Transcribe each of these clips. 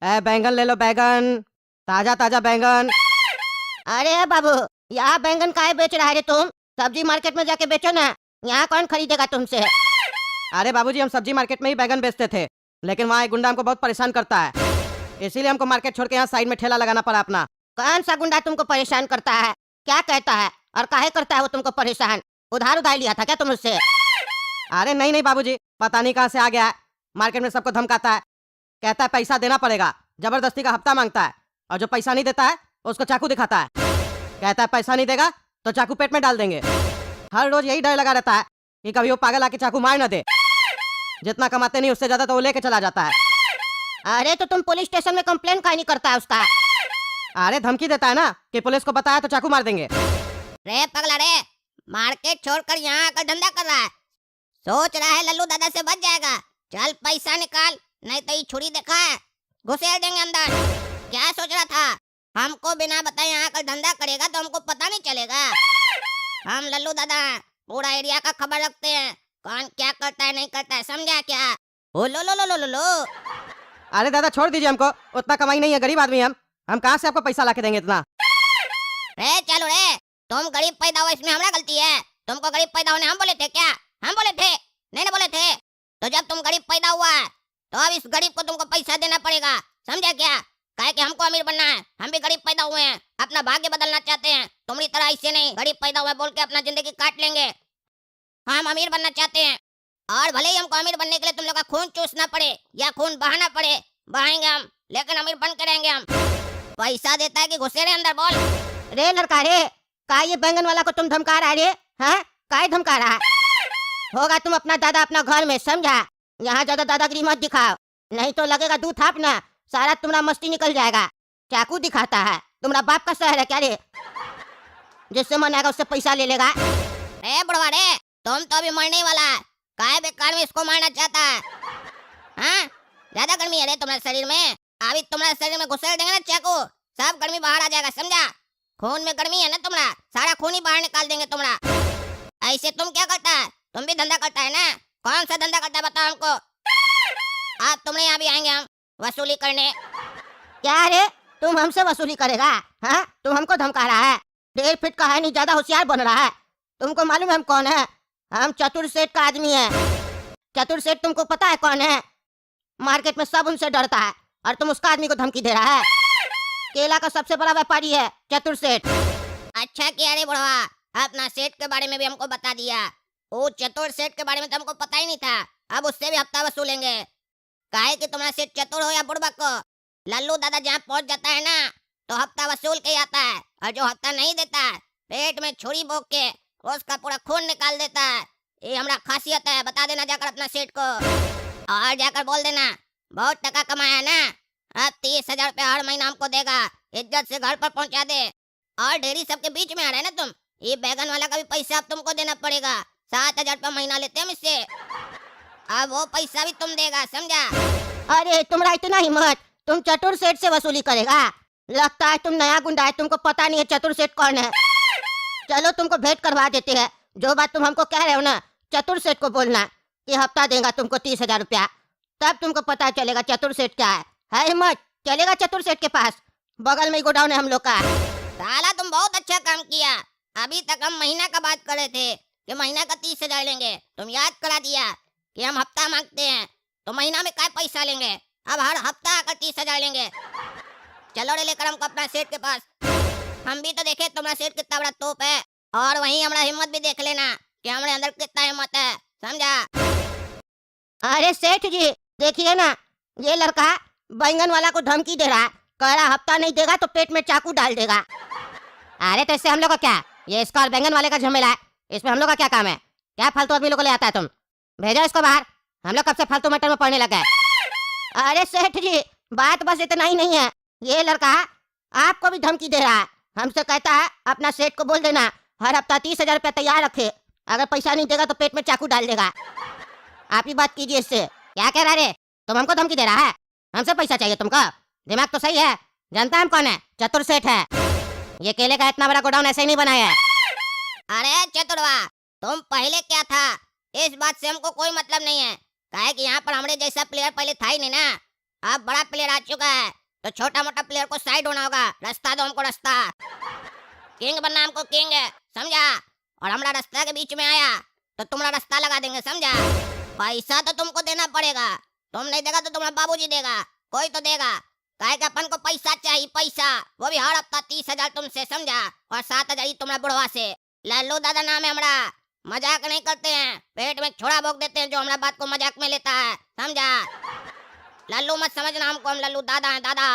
बैंगन ले लो, बैंगन, ताजा ताजा बैंगन। अरे बाबू, यहाँ बैंगन काहे बेच रहा है रे तुम? सब्जी मार्केट में जाके बेचो ना, यहाँ कौन खरीदेगा तुमसे? अरे बाबूजी, हम सब्जी मार्केट में ही बैंगन बेचते थे, लेकिन वहाँ एक गुंडा हमको बहुत परेशान करता है, इसीलिए हमको मार्केट छोड़ के यहाँ साइड में ठेला लगाना पड़ा अपना। कौन सा गुंडा तुमको परेशान करता है? क्या कहता है और काहे करता है वो तुमको परेशान? उधार लिया था क्या तुम उससे? अरे नहीं नहीं बाबूजी, पता नहीं कहाँ से आ गया है, मार्केट में सबको धमकाता है, कहता है पैसा देना पड़ेगा, जबरदस्ती का हफ्ता मांगता है, और जो पैसा नहीं देता है उसको चाकू दिखाता है, कहता है पैसा नहीं देगा तो चाकू पेट में डाल देंगे। हर रोज यही डर लगा रहता है कि कभी वो पागल आके चाकू मार न दे। जितना कमाते नहीं उससे ज्यादा तो वो लेके चला जाता है। अरे तो तुम पुलिस स्टेशन में कंप्लेन काहे नहीं करता है उसका? अरे धमकी देता है ना कि पुलिस को बताया तो चाकू मार देंगे। रे पगला रे, मार्केट छोड़कर यहाँ आकर धंधा कर रहा है, सोच रहा है लल्लू दादा से बच जाएगा। चल पैसा निकाल, नहीं तो ये छुरी देखा है, घुसेड़ देंगे अंदर। क्या सोच रहा था हमको बिना बताए यहाँ आकर धंधा करेगा तो हमको पता नहीं चलेगा? हम लल्लू दादा पूरा एरिया का खबर रखते हैं, कौन क्या करता है नहीं करता है, समझा क्या? ओ लो लो लो लो लो लो। अरे दादा छोड़ दीजिए हमको, उतना कमाई नहीं है, गरीब आदमी हम कहाँ से आपको पैसा ला के देंगे इतना। रे चलो रे, तुम गरीब पैदा हुआ इसमें हमारा गलती है? तुमको गरीब पैदा होने हम बोले थे क्या? हम बोले थे? नहीं ना बोले थे? तो जब तुम गरीब पैदा हुआ है तो अब इस गरीब को तुमको पैसा देना पड़ेगा, समझा क्या? काहे कि हमको अमीर बनना है, हम भी गरीब पैदा हुए हैं, अपना भाग्य बदलना चाहते हैं, तुम्हारी तरह ऐसे नहीं गरीब पैदा हुए बोल के अपना जिंदगी काट लेंगे। हम अमीर बनना चाहते हैं, और भले ही हमको अमीर बनने के लिए तुम लोग का खून चूसना पड़े या खून बहाना पड़े, बहाएंगे हम, लेकिन अमीर बन के रहेंगे हम। पैसा देता है कि घुसेड़े अंदर, बोल। रे लड़का रे, का ये बैंगन वाला को तुम धमका रहा है रे? हैं? काहे धमका रहा है? होगा तुम अपना दादा अपना घर में, समझा? यहाँ ज्यादा दादागिरी मत दिखाओ, नहीं तो लगेगा दूध थापना, सारा तुम्हारा मस्ती निकल जाएगा। चाकू दिखाता है, तुम्हारा बाप का शहर है क्या रे? जिससे मन आएगा उससे पैसा ले लेगा। रे बुढ़वा रे, तुम तो अभी मरने वाला है, काहे बेकार में इसको मारना चाहता है? हाँ? ज्यादा गर्मी है रे तुम्हारे शरीर में, अभी तुम्हारे शरीर में घुसेड़ देंगे ना चाकू, सब गर्मी बाहर आ जाएगा, समझा? खून में गर्मी है ना तुम्हारा, सारा खून ही बाहर निकाल देंगे तुम्हारा। ऐसे तुम क्या करता है? तुम भी धंधा करता है ना? कौन सा धंधा करता है बताओ हमको? आज तुमने यहाँ भी आएंगे हम वसूली करने। क्या रे, तुम हमसे वसूली करेगा? हाँ? तुम हमको धमका रहा है? 1.5 फीट का है नहीं, ज्यादा होशियार बन रहा है। तुमको मालूम है हम कौन है? हम चतुर सेठ का आदमी है। चतुर सेठ तुमको पता है कौन है? मार्केट में सब उनसे डरता है, और तुम उसका आदमी को धमकी दे रहा है। केला का सबसे बड़ा व्यापारी है चतुर सेठ। अच्छा किया रे बुढ़वा, अपना सेठ के बारे में भी हमको बता दिया। वो चतुर सेठ के बारे में तो हमको पता ही नहीं था, अब उससे भी हफ्ता वसूलेंगे। काहे कि तुम्हारा सेठ चतुर हो या बुढ़बक को, लल्लू दादा जहाँ पहुँच जाता है ना तो हफ्ता वसूल के आता है, और जो हफ्ता नहीं देता पेट में छुरी भोंक के उसका पूरा खून निकाल देता है। ये हमारा खासियत है, बता देना जाकर अपना सेठ को, और जाकर बोल देना बहुत टका कमाया ना, अब 30,000 रुपया हर महीना हमको देगा, इज्जत से घर पर पहुंचा दे। और डेरी सबके बीच में आ रहा है ना तुम, ये बैगन वाला का भी पैसा अब तुमको देना पड़ेगा, 7,000 रुपया महीना लेते हैं इससे, अब वो पैसा भी तुम देगा, समझा? अरे तुम्हारा इतना हिम्मत, तुम चतुर सेठ से वसूली करेगा? लगता है तुम नया गुंडा है, तुमको पता नहीं है चतुर सेठ कौन है। चलो तुमको भेंट करवा देते हैं, जो बात तुम हमको कह रहे हो ना चतुर सेठ को बोलना कि हफ्ता देगा तुमको 30,000 रुपया, तब तुमको पता चलेगा चतुर सेठ क्या है हिम्मत? चलेगा चतुर सेठ के पास, बगल में ही गोडाउन है हम लोग का। साला तुम बहुत अच्छा काम किया, अभी तक हम महीना का बात कर रहे थे कि महीना का 30,000 लेंगे, तुम याद करा दिया कि हम हफ्ता मांगते हैं तो महीना में क्या पैसा लेंगे, अब हर हफ्ता आकर 30,000 लेंगे। चलो रे लेकर हमको अपना सेठ के पास, हम भी तो देखे तुम्हारा सेठ कितना बड़ा तोप है, और वहीं हमारा हिम्मत भी देख लेना कि हमारे अंदर कितना हिम्मत है, समझा? अरे सेठ जी देखिए ना, ये लड़का बैंगन वाला को धमकी दे रहा है, कह रहा हफ्ता नहीं देगा तो पेट में चाकू डाल देगा। अरे तो इससे हम लोग का क्या, ये इसका और बैंगन वाले का झमेला है, इसमें हम लोग का क्या काम है? क्या फालतू आदमी लोग को ले आता है तुम, भेजो इसको बाहर, हम लोग कब से फालतू मैटर में पढ़ने लगे हैं। अरे सेठ जी बात बस इतना ही नहीं है, ये लड़का आपको भी धमकी दे रहा है, हमसे कहता है अपना सेठ को बोल देना हर हफ्ता 30,000 रुपया तैयार रखे, अगर पैसा नहीं देगा तो पेट में चाकू डाल देगा। आप ही बात कीजिए इससे। क्या कह रहा रे, तुम हमको धमकी दे रहा है? हमसे पैसा चाहिए तुमको? दिमाग तो सही है, जानता है हम कौन है? चतुर सेठ है, ये केले का इतना बड़ा गोडाउन ऐसे ही नहीं बनाया है। अरे चतुरवा, तुम पहले क्या था, इस बात से हमको कोई मतलब नहीं है, काहे कि यहाँ पर हमारे जैसा प्लेयर पहले था ही नहीं ना, अब बड़ा प्लेयर आ चुका है, तो छोटा मोटा प्लेयर को साइड होना होगा। रास्ता दो हमको, रास्ता। किंग बनना हमको, किंग, समझा? और हमारा रास्ता के बीच में आया तो तुम्हारा रास्ता लगा देंगे, समझा? पैसा तो तुमको देना पड़ेगा। तुम नहीं देगा तो तुम्हारा बाबूजी देगा, कोई तो देगा। काहे कि अपन को पैसा चाहिए, पैसा, वो भी हर हफ्ता 30,000 तुमसे, समझा? और 7,000 ही तुम्हारा बुढ़वा से। लल्लू दादा नाम है हमारा, मजाक नहीं करते हैं, पेट में छोड़ा भोग देते हैं जो हमारा बात को मजाक में लेता है, समझा? लल्लू मत समझना हमको, हम लल्लू दादा हैं, दादा।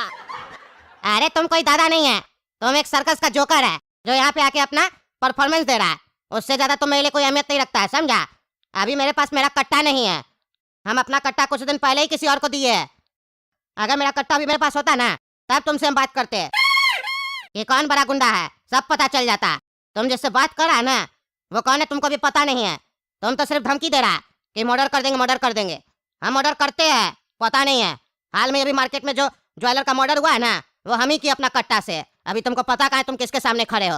अरे तुम कोई दादा नहीं है, तुम एक सर्कस का जोकर है जो यहाँ पे आके अपना परफॉर्मेंस दे रहा है। उससे ज्यादा तो मेरे लिए कोई अहमियत नहीं रखता है, समझा? अभी मेरे पास मेरा कट्टा नहीं है। हम अपना कट्टा कुछ दिन पहले ही किसी और को दिए है। अगर मेरा कट्टा भी मेरे पास होता ना, तब तुमसे हम बात करते। ये कौन बड़ा गुंडा है सब पता चल जाता। तुम जिससे बात कर रहा है ना, वो कौन है तुमको भी पता नहीं है। तुम तो सिर्फ धमकी दे रहा है कि मर्डर कर देंगे, मर्डर कर देंगे। हम मर्डर करते हैं, पता नहीं है। हाल में अभी मार्केट में जो ज्वेलर का मर्डर हुआ है ना, वो हम ही की अपना कट्टा से। अभी तुमको पता कहाँ है तुम किसके सामने खड़े हो।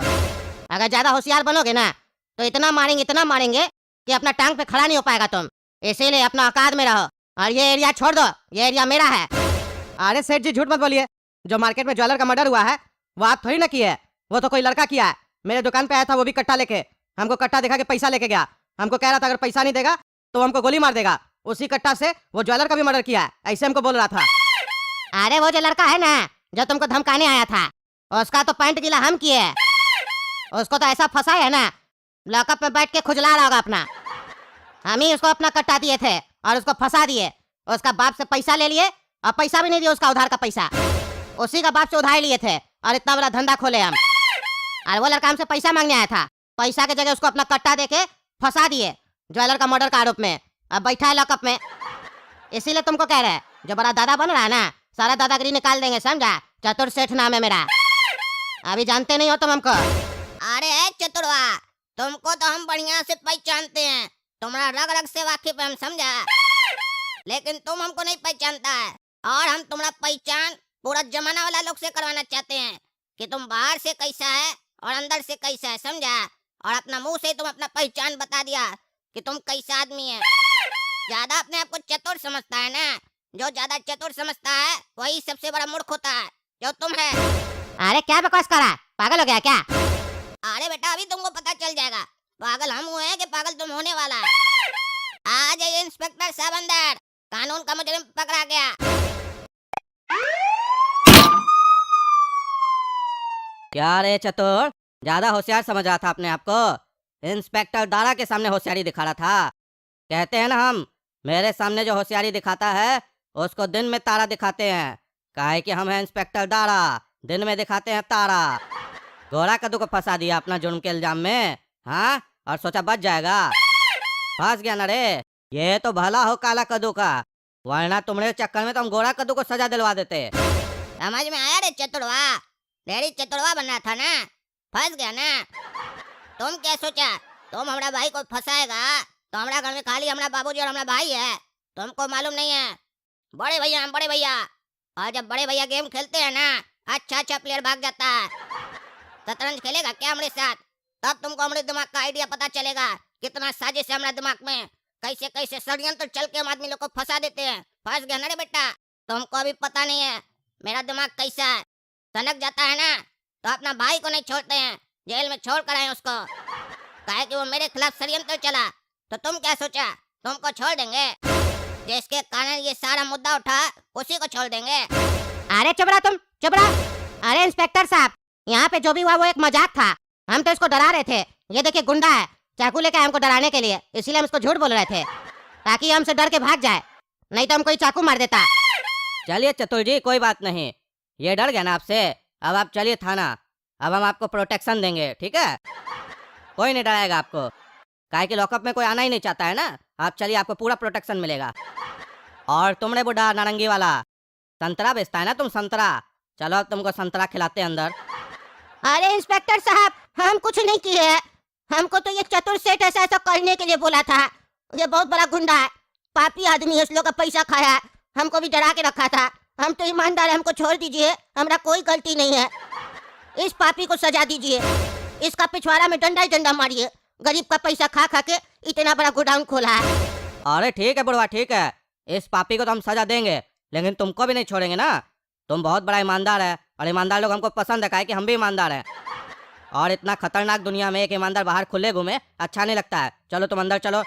अगर ज्यादा होशियार बनोगे ना तो इतना मारेंगे कि अपना टांग पे खड़ा नहीं हो पाएगा तुम। इसीलिए अपना औकात में रहो और ये एरिया छोड़ दो, ये एरिया मेरा है। अरे सेठ जी झूठ मत बोलिए, जो मार्केट में ज्वेलर का मर्डर हुआ है वो आप थोड़ी ना किए है, वो तो कोई लड़का किया है। मेरे दुकान पे आया था वो भी कट्टा लेके, हमको कट्टा दिखा के पैसा लेके गया। हमको कह रहा था अगर पैसा नहीं देगा तो हमको गोली मार देगा। उसी कट्टा से वो ज्वेलर का भी मर्डर किया है, ऐसे हमको बोल रहा था। अरे वो जो लड़का है ना जो तुमको धमकाने आया था, उसका तो पैंट गीला हम किए। उसको तो ऐसा फंसा है ना, लॉकअप में बैठ के खुजला रहा होगा अपना। हम ही उसको अपना कट्टा दिए थे और उसको फंसा दिए। उसका बाप से पैसा ले लिए और पैसा भी नहीं दिया, उसका उधार का पैसा उसी का बाप से उधार लिए थे और इतना बड़ा धंधा खोले हम। और वो लड़का हमसे पैसा मांगने आया था, पैसा के जगह उसको अपना कट्टा देके फंसा दिए ज्वेलर का मर्डर का आरोप में। अब बैठा है लॉकअप में। इसीलिए तुमको कह रहे हैं जो बड़ा दादा बन रहा है ना, सारा दादागिरी निकाल देंगे, समझा? चतुर सेठ नाम है मेरा। अभी जानते नहीं हो तुम हमको। अरे चतुरवा, तुमको तो हम बढ़िया से पहचानते हैं, तुम्हारा रग रग से वाकिफ है हम, समझा? लेकिन तुम हमको नहीं पहचानता है। और हम तुम्हारा पहचान पूरा जमाना वाला लोग से करवाना चाहते हैं कि तुम बाहर से कैसा है और अंदर से कैसा है, समझा? और अपना मुंह से तुम अपना पहचान बता दिया कि तुम कैसा आदमी है। ज्यादा अपने आप को चतुर समझता है ना, जो ज्यादा चतुर समझता है वही सबसे बड़ा मूर्ख होता है, जो तुम है। अरे क्या बकवास कर रहा है, पागल हो गया क्या? अरे बेटा अभी तुमको पता चल जाएगा पागल हम हुए हैं कि पागल तुम होने वाला है। आ जाइए इंस्पेक्टर साहब अंदर, कानून का मुजरिम पकड़ा गया। क्या रे चतुर, ज्यादा होशियार समझ रहा था अपने आप को? इंस्पेक्टर दारा के सामने होशियारी दिखा रहा था। कहते हैं ना हम, मेरे सामने जो होशियारी दिखाता है उसको दिन में तारा दिखाते हैं। काहे कि हम हैं इंस्पेक्टर दारा, दिन में दिखाते हैं तारा। गोरा कद्दू को फंसा दिया अपना जुर्म के इल्जाम में, हाँ? और सोचा बच जाएगा, फंस गया ना रे। ये तो भला हो काला कद्दू का, वरना तुम्हारे चक्कर में तो हम गोरा कद्दू को सजा दिलवा देते। समझ में आया रे चतुरवा? डेरी चतुरवा बनना था ना, फंस गया ना। तुम क्या सोचा तुम हमारा भाई को फंसाएगा तो हमारा घर में खाली हमारा बाबूजी और हमारा भाई है, तुमको मालूम नहीं है? बड़े भैया हम बड़े भैया, और जब बड़े भैया गेम खेलते हैं ना, अच्छा प्लेयर भाग जाता है। शतरंज खेलेगा क्या हमारे साथ? तब तुमको हमारे दिमाग का आइडिया पता चलेगा, कितना साजिश है हमारे दिमाग में, कैसे कैसे षड्यंत्र चल के हम आदमी लोग को फंसा देते हैं। फंस गया ना रे बेटा, तुमको अभी पता नहीं है मेरा दिमाग कैसा है। सनक जाता है ना तो अपना भाई को नहीं छोड़ते हैं, जेल में छोड़ कर आए उसको। काहे कि वो मेरे खिलाफ षड्यंत्र चला, तो तुम क्या सोचा तुमको छोड़ देंगे? जिसके कारण ये सारा मुद्दा उठा उसी को छोड़ देंगे। अरे चुप रहा तुम, चुप रहा। अरे इंस्पेक्टर साहब, यहाँ पे जो भी हुआ वो एक मजाक था, हम तो इसको डरा रहे थे। ये देखिए गुंडा है, चाकू लेके हमको डराने के लिए, इसीलिए हम इसको झूठ बोल रहे थे ताकि हमसे डर के भाग जाए, नहीं तो हम कोई चाकू मार देता। चलिए चतुर जी, कोई बात नहीं, ये डर गया ना आपसे, अब आप चलिए थाना, अब हम आपको प्रोटेक्शन देंगे, ठीक है? कोई नहीं डराएगा आपको, काहे कि लॉकअप में कोई आना ही नहीं चाहता है ना। आप चलिए, आपको पूरा प्रोटेक्शन मिलेगा। और तुमने बुढ़ा नारंगी वाला संतरा बेचता है ना तुम, संतरा, चलो अब तुमको संतरा खिलाते हैं अंदर। अरे इंस्पेक्टर साहब, हम कुछ नहीं किए हैं, हमको तो ये चतुर सेठ ऐसा ऐसा करने के लिए बोला था। ये बहुत बड़ा गुंडा है, पापी आदमी है, इस लोग का पैसा खाया है, हमको भी डरा के रखा था। हम तो ईमानदार है, हमको छोड़ दीजिए, हमारा कोई गलती नहीं है। इस पापी को सजा दीजिए, इसका पिछवाड़ा में डंडा ही डंडा मारिए, गरीब का पैसा खा खा के इतना बड़ा गोडाउन खोला है। अरे ठीक है बुढ़वा, ठीक है, इस पापी को तो हम सजा देंगे, लेकिन तुमको भी नहीं छोड़ेंगे ना। तुम बहुत बड़ा ईमानदार है और ईमानदार लोग हमको पसंद है, काहे कि हम भी ईमानदार हैं। और इतना खतरनाक दुनिया में एक ईमानदार बाहर खुले घूमे अच्छा नहीं लगता है। चलो तुम अंदर चलो,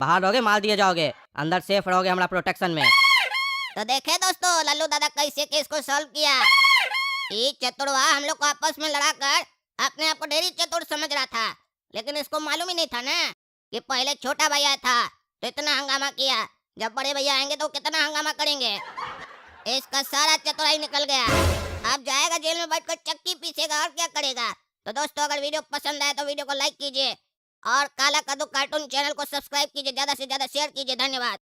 बाहर रहोगे मार दिए जाओगे, अंदर सेफ रहोगे हमारा प्रोटेक्शन में। तो देखे दोस्तों लल्लू दादा कैसे केस को सॉल्व किया। ये चतुरवा हम लोग को आपस में लड़ाकर अपने आप को ढेरी चतुर समझ रहा था, लेकिन इसको मालूम ही नहीं था ना कि पहले छोटा भैया था तो इतना हंगामा किया, जब बड़े भैया आएंगे तो कितना हंगामा करेंगे। इसका सारा चतुराई निकल गया, अब जाएगा जेल में बैठकर चक्की पीसेगा और क्या करेगा। तो दोस्तों अगर वीडियो पसंद आए तो वीडियो को लाइक कीजिए और काला कद्दू कार्टून चैनल को सब्सक्राइब कीजिए, ज्यादा से ज्यादा शेयर कीजिए। धन्यवाद।